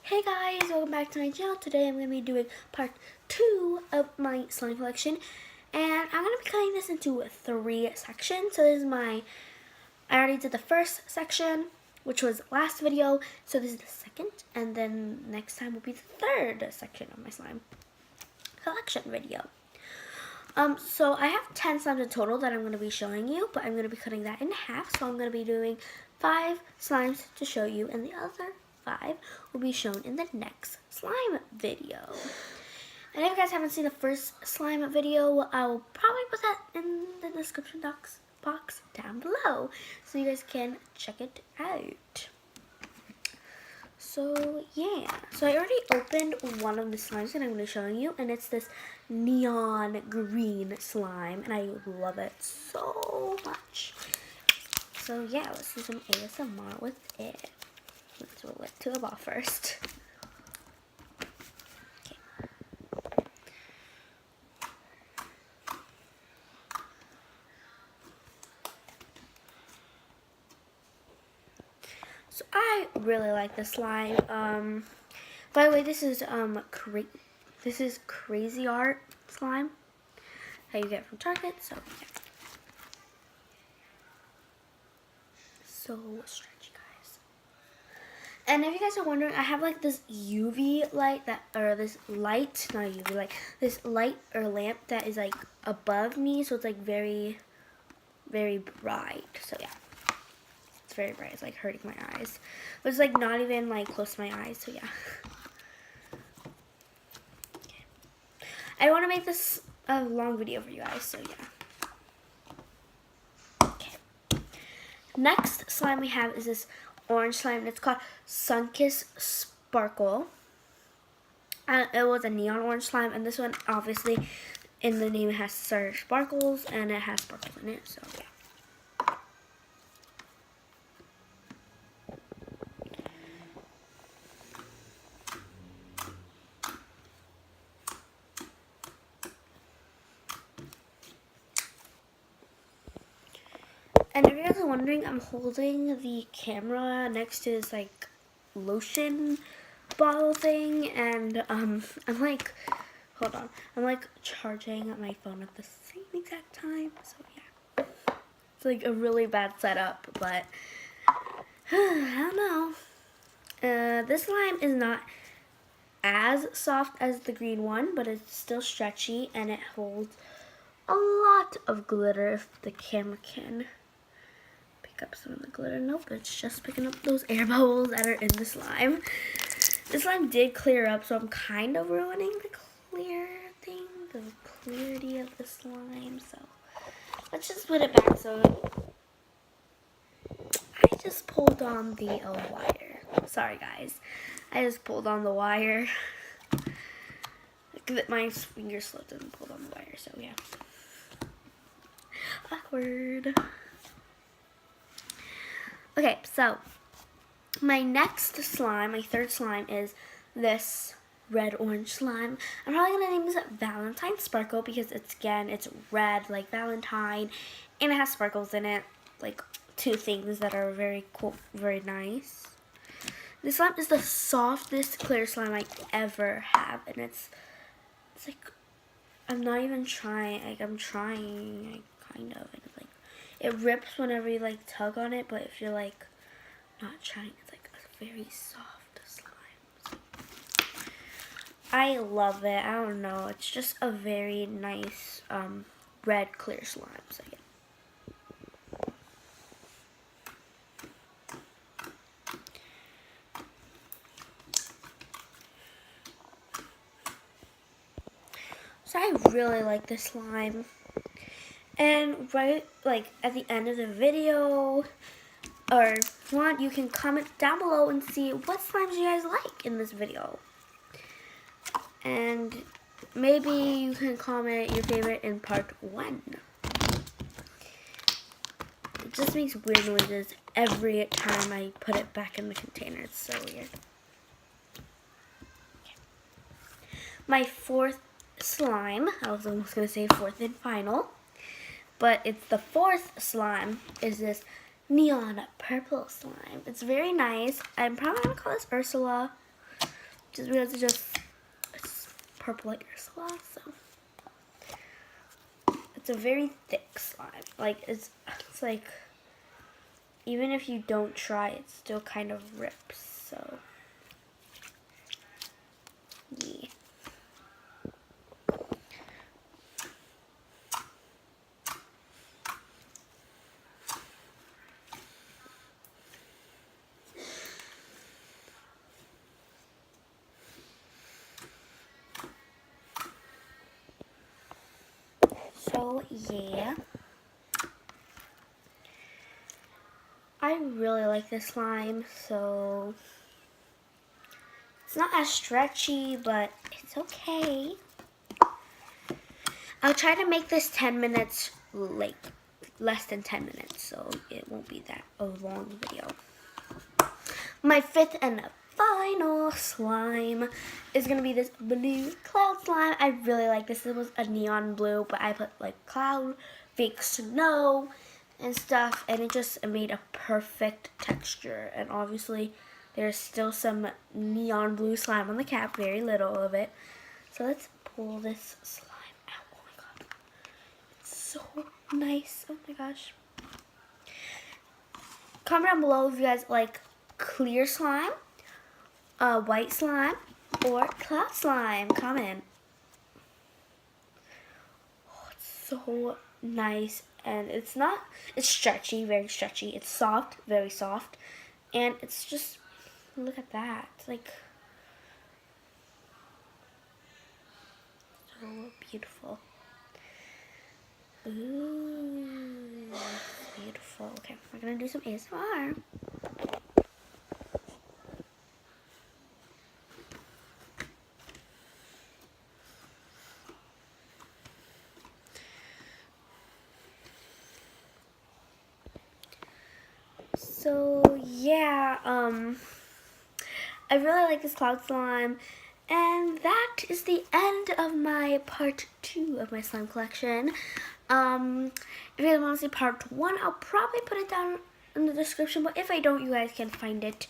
Hey guys, welcome back to my channel. Today I'm going to be doing part 2 of my slime collection. And I'm going to be cutting this into 3 sections. So this is I already did the first section, which was last video. So this is the second. And then next time will be the third section of my slime collection video. So I have 10 slimes in total that I'm going to be showing you. But I'm going to be cutting that in half. So I'm going to be doing 5 slimes to show you. And the other 5 will be shown in the next slime video. And if you guys haven't seen the first slime video, I will probably put that in the description box down below so you guys can check it out. So yeah, so I already opened one of the slimes that I'm going to show you, and it's this neon green slime, and I love it so much. So yeah, let's do some ASMR with it. Let's roll it to a ball first. Okay. So I really like this slime. By the way, this is Crazy Art slime that you get from Target. So yeah. So stretchy, guys. And if you guys are wondering, I have like this UV light this light or lamp that is like above me, so it's like very, very bright. So yeah, it's very bright. It's like hurting my eyes, but it's like not even like close to my eyes. So yeah. Okay. I want to make this a long video for you guys. So yeah. Next slime we have is this orange slime. It's called Sunkiss Sparkle. It was a neon orange slime, and this one obviously in the name it has sparkles, and it has sparkles in it. So yeah. And if you guys are wondering, I'm holding the camera next to this like lotion bottle thing, and I'm like, hold on, I'm like charging my phone at the same exact time. So yeah, it's like a really bad setup, but I don't know. This slime is not as soft as the green one, but it's still stretchy, and it holds a lot of glitter if the camera can up some of the glitter. Nope, it's just picking up those air bubbles that are in the slime. The slime did clear up, so I'm kind of ruining the clarity of the slime. So let's just put it back. So I just pulled on the wire. Sorry guys, I just pulled on the wire. My finger slipped and pulled on the wire. So yeah, awkward. Okay, so my next slime, my third slime, is this red-orange slime. I'm probably going to name this Valentine Sparkle because it's red like Valentine, and it has sparkles in it, like 2 things that are very cool, very nice. This slime is the softest clear slime I ever have, and it's like, I'm not even trying, like I'm trying, like, kind of, and it's like, it rips whenever you like tug on it, but if you're like not trying, it's like a very soft slime. I love it. I don't know. It's just a very nice red clear slime. So yeah. So I really like this slime. And right, like, at the end of the video, or if you want, you can comment down below and see what slimes you guys like in this video. And maybe you can comment your favorite in part 1. It just makes weird noises every time I put it back in the container. It's so weird. Okay. My 4th slime, I was almost going to say 4th and final, but it's the 4th slime, is this neon purple slime. It's very nice. I'm probably going to call this Ursula. just because it's purple like your slime, so it's a very thick slime. Like it's like even if you don't try, it still kind of rips. So yeah. So yeah, I really like this slime. So it's not as stretchy, but it's okay. I'll try to make this 10 minutes, like less than 10 minutes, so it won't be that a long video. My fifth and final slime is gonna be this blue cloud slime. I really like this. It was a neon blue, but I put like cloud, fake snow, and stuff, and it just made a perfect texture. And obviously, there's still some neon blue slime on the cap, very little of it. So let's pull this slime out. Oh my god, it's so nice. Oh my gosh. Comment down below if you guys like clear slime, white slime, or cloud slime. Comment. Oh, it's so nice, and it's stretchy, very stretchy. It's soft, very soft, and it's just, look at that. It's like so beautiful. Ooh, beautiful. Okay, we're gonna do some ASMR. So yeah, I really like this cloud slime, and that is the end of my part 2 of my slime collection. If you guys want to see part 1, I'll probably put it down in the description, but if I don't, you guys can find it.